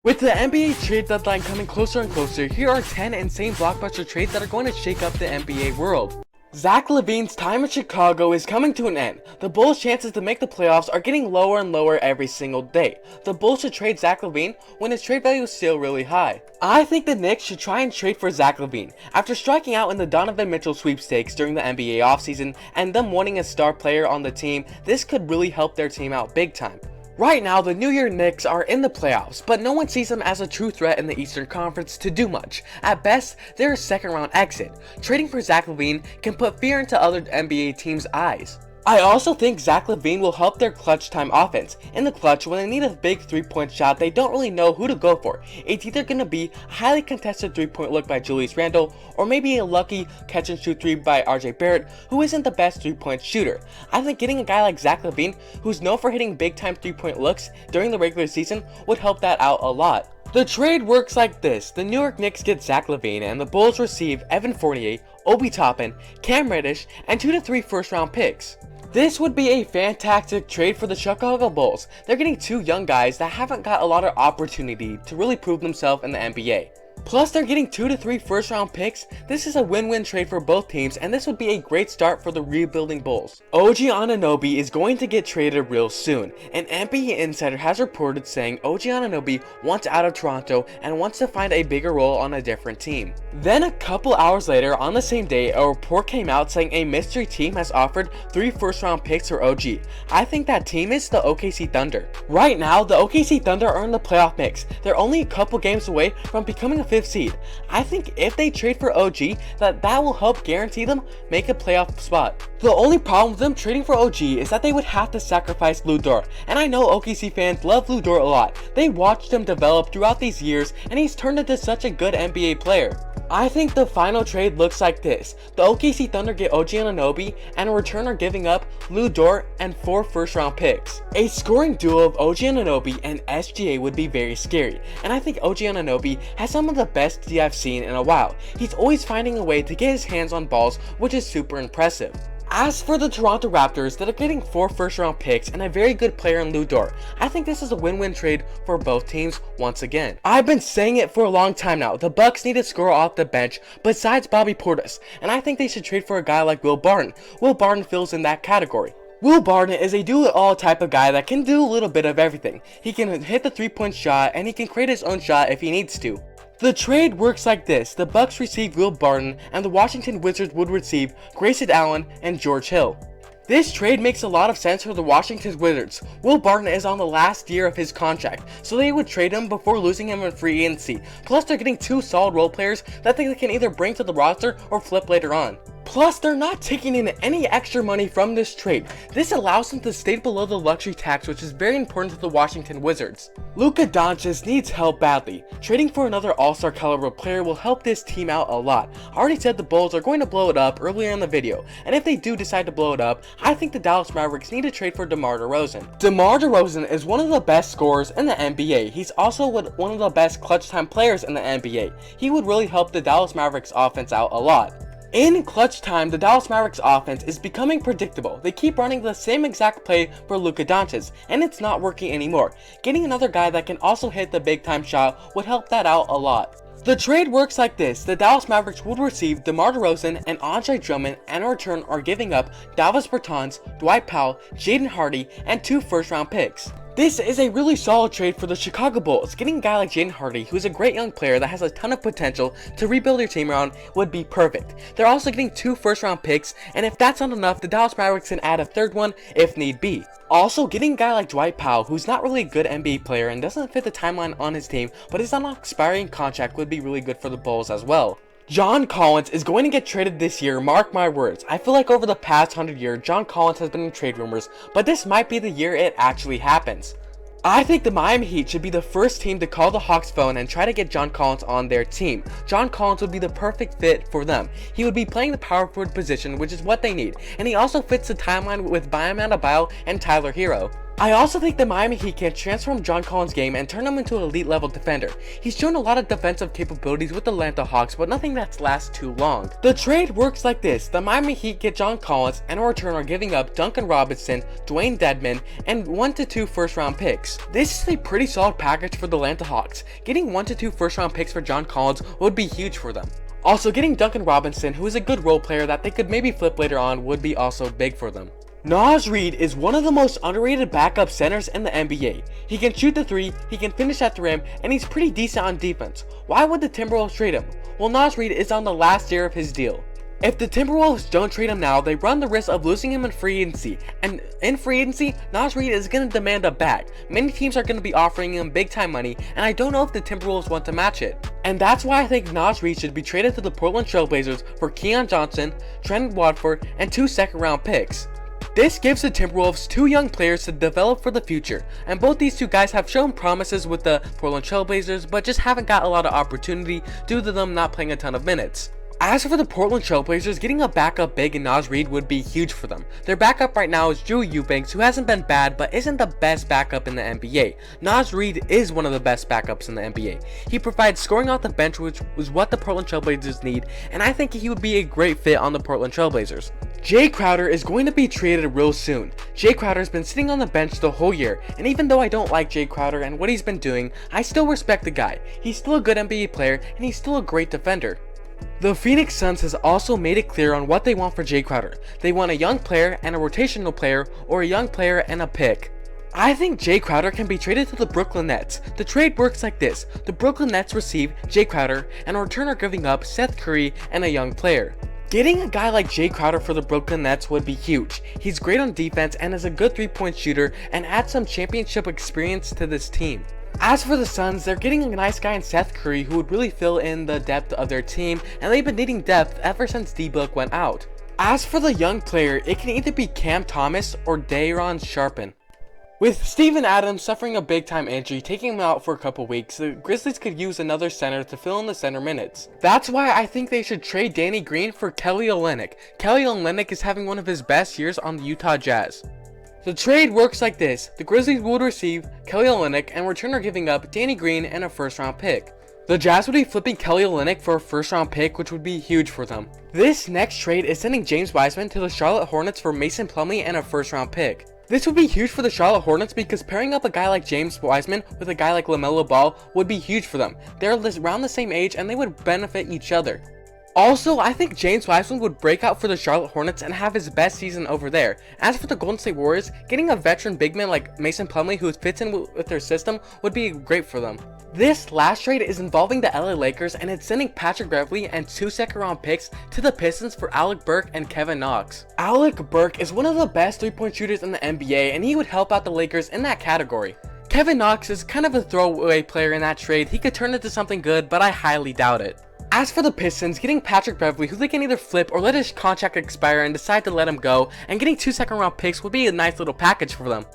With the NBA trade deadline coming closer and closer, here are 10 insane blockbuster trades that are going to shake up the NBA world. Zach LaVine's time in Chicago is coming to an end. The Bulls' chances to make the playoffs are getting lower and lower every single day. The Bulls should trade Zach LaVine when his trade value is still really high. I think the Knicks should try and trade for Zach LaVine. After striking out in the Donovan Mitchell sweepstakes during the NBA offseason and them wanting a star player on the team, this could really help their team out big time. Right now, the New York Knicks are in the playoffs, but no one sees them as a true threat in the Eastern Conference to do much. At best, they're a second round exit. Trading for Zach LaVine can put fear into other NBA teams' eyes. I also think Zach LaVine will help their clutch time offense. In the clutch, when they need a big 3-point shot, they don't really know who to go for. It's either going to be a highly contested 3-point look by Julius Randle, or maybe a lucky catch and shoot 3 by RJ Barrett, who isn't the best 3-point shooter. I think getting a guy like Zach LaVine, who's known for hitting big time 3-point looks during the regular season, would help that out a lot. The trade works like this. The New York Knicks get Zach LaVine, and the Bulls receive Evan Fournier, Obi Toppin, Cam Reddish, and 2 to 3 first-round picks. This would be a fantastic trade for the Chicago Bulls. They're getting 2 young guys that haven't got a lot of opportunity to really prove themselves in the NBA. Plus, they're getting 2 to 3 first-round picks. This is a win-win trade for both teams, and this would be a great start for the rebuilding Bulls. OG Anunoby is going to get traded real soon. An NBA insider has reported saying OG Anunoby wants out of Toronto and wants to find a bigger role on a different team. Then a couple hours later, on the same day, a report came out saying a mystery team has offered 3 first-round picks for OG. I think that team is the OKC Thunder. Right now, the OKC Thunder are in the playoff mix. They're only a couple games away from becoming a 5th seed. I think if they trade for OG, that will help guarantee them make a playoff spot. The only problem with them trading for OG is that they would have to sacrifice Lu Dort, and I know OKC fans love Lu Dort a lot. They watched him develop throughout these years, and he's turned into such a good NBA player. I think the final trade looks like this. The OKC Thunder get OG Anunoby, and in return are giving up Lu Dort and 4 first-round picks. A scoring duo of OG Anunoby and SGA would be very scary, and I think OG Anunoby has some of the best D I've seen in a while. He's always finding a way to get his hands on balls, which is super impressive. As for the Toronto Raptors, that are getting 4 first-round picks and a very good player in Lu Dort, I think this is a win-win trade for both teams once again. I've been saying it for a long time now, the Bucks need to score off the bench besides Bobby Portis, and I think they should trade for a guy like Will Barton. Will Barton fills in that category. Will Barton is a do-it-all type of guy that can do a little bit of everything. He can hit the 3-point shot, and he can create his own shot if he needs to. The trade works like this. The Bucks receive Will Barton, and the Washington Wizards would receive Grayson Allen and George Hill. This trade makes a lot of sense for the Washington Wizards. Will Barton is on the last year of his contract, so they would trade him before losing him in free agency. Plus, they're getting 2 solid role players that they can either bring to the roster or flip later on. Plus, they're not taking in any extra money from this trade. This allows them to stay below the luxury tax, which is very important to the Washington Wizards. Luka Doncic needs help badly. Trading for another all-star caliber player will help this team out a lot. I already said the Bulls are going to blow it up earlier in the video, and if they do decide to blow it up, I think the Dallas Mavericks need to trade for DeMar DeRozan. DeMar DeRozan is one of the best scorers in the NBA. He's also one of the best clutch time players in the NBA. He would really help the Dallas Mavericks offense out a lot. In clutch time, the Dallas Mavericks offense is becoming predictable. They keep running the same exact play for Luka Doncic, and it's not working anymore. Getting another guy that can also hit the big time shot would help that out a lot. The trade works like this. The Dallas Mavericks would receive DeMar DeRozan and Andre Drummond, and in return are giving up Davis Bertans, Dwight Powell, Jaden Hardy, and 2 first-round picks. This is a really solid trade for the Chicago Bulls. Getting a guy like Jaden Hardy, who is a great young player that has a ton of potential to rebuild their team around, would be perfect. They're also getting 2 first-round picks, and if that's not enough, the Dallas Mavericks can add a 3rd one if need be. Also, getting a guy like Dwight Powell, who's not really a good NBA player and doesn't fit the timeline on his team, but is on an expiring contract, would be really good for the Bulls as well. John Collins is going to get traded this year, mark my words. I feel like over the past 100 years, John Collins has been in trade rumors, but this might be the year it actually happens. I think the Miami Heat should be the first team to call the Hawks phone and try to get John Collins on their team. John Collins would be the perfect fit for them. He would be playing the power forward position, which is what they need, and he also fits the timeline with Bam Adebayo and Tyler Hero. I also think the Miami Heat can transform John Collins' game and turn him into an elite level defender. He's shown a lot of defensive capabilities with the Atlanta Hawks, but nothing that's lasts too long. The trade works like this: the Miami Heat get John Collins, and in return are giving up Duncan Robinson, Dwayne Dedmon, and 1 to 2 first round picks. This is a pretty solid package for the Atlanta Hawks. Getting 1 to 2 first round picks for John Collins would be huge for them. Also, getting Duncan Robinson, who is a good role player that they could maybe flip later on, would be also big for them. Naz Reid is one of the most underrated backup centers in the NBA. He can shoot the three, he can finish at the rim, and he's pretty decent on defense. Why would the Timberwolves trade him? Well, Naz Reid is on the last year of his deal. If the Timberwolves don't trade him now, they run the risk of losing him in free agency. And in free agency, Naz Reid is going to demand a bag. Many teams are going to be offering him big time money, and I don't know if the Timberwolves want to match it. And that's why I think Naz Reid should be traded to the Portland Trail Blazers for Keon Johnson, Trent Watford, and 2 second-round picks. This gives the Timberwolves 2 young players to develop for the future, and both these 2 guys have shown promises with the Portland Trail Blazers, but just haven't got a lot of opportunity due to them not playing a ton of minutes. As for the Portland Trail Blazers, getting a backup big in Naz Reid would be huge for them. Their backup right now is Drew Eubanks, who hasn't been bad but isn't the best backup in the NBA. Naz Reid is one of the best backups in the NBA. He provides scoring off the bench, which was what the Portland Trail Blazers need, and I think he would be a great fit on the Portland Trail Blazers. Jay Crowder is going to be traded real soon. Jay Crowder has been sitting on the bench the whole year, and even though I don't like Jay Crowder and what he's been doing, I still respect the guy. He's still a good NBA player, and he's still a great defender. The Phoenix Suns has also made it clear on what they want for Jay Crowder. They want a young player and a rotational player, or a young player and a pick. I think Jay Crowder can be traded to the Brooklyn Nets. The trade works like this: the Brooklyn Nets receive Jay Crowder, and in return are giving up Seth Curry and a young player. Getting a guy like Jay Crowder for the Brooklyn Nets would be huge. He's great on defense and is a good 3-point shooter, and adds some championship experience to this team. As for the Suns, they're getting a nice guy in Seth Curry who would really fill in the depth of their team, and they've been needing depth ever since D-Book went out. As for the young player, it can either be Cam Thomas or Day'Ron Sharpen. With Steven Adams suffering a big time injury, taking him out for a couple weeks, the Grizzlies could use another center to fill in the center minutes. That's why I think they should trade Danny Green for Kelly Olynyk. Kelly Olynyk is having one of his best years on the Utah Jazz. The trade works like this: the Grizzlies would receive Kelly Olynyk, and in return are giving up Danny Green and a first round pick. The Jazz would be flipping Kelly Olynyk for a first round pick, which would be huge for them. This next trade is sending James Wiseman to the Charlotte Hornets for Mason Plumlee and a first round pick. This would be huge for the Charlotte Hornets because pairing up a guy like James Wiseman with a guy like LaMelo Ball would be huge for them. They're around the same age and they would benefit each other. Also, I think James Wiseman would break out for the Charlotte Hornets and have his best season over there. As for the Golden State Warriors, getting a veteran big man like Mason Plumlee who fits in with their system would be great for them. This last trade is involving the LA Lakers, and it's sending Patrick Beverley and 2 second-round picks to the Pistons for Alec Burks and Kevin Knox. Alec Burks is one of the best 3-point shooters in the NBA, and he would help out the Lakers in that category. Kevin Knox is kind of a throwaway player in that trade. He could turn into something good, but I highly doubt it. As for the Pistons, getting Patrick Beverley, who they can either flip or let his contract expire and decide to let him go, and getting 2 second-round picks would be a nice little package for them.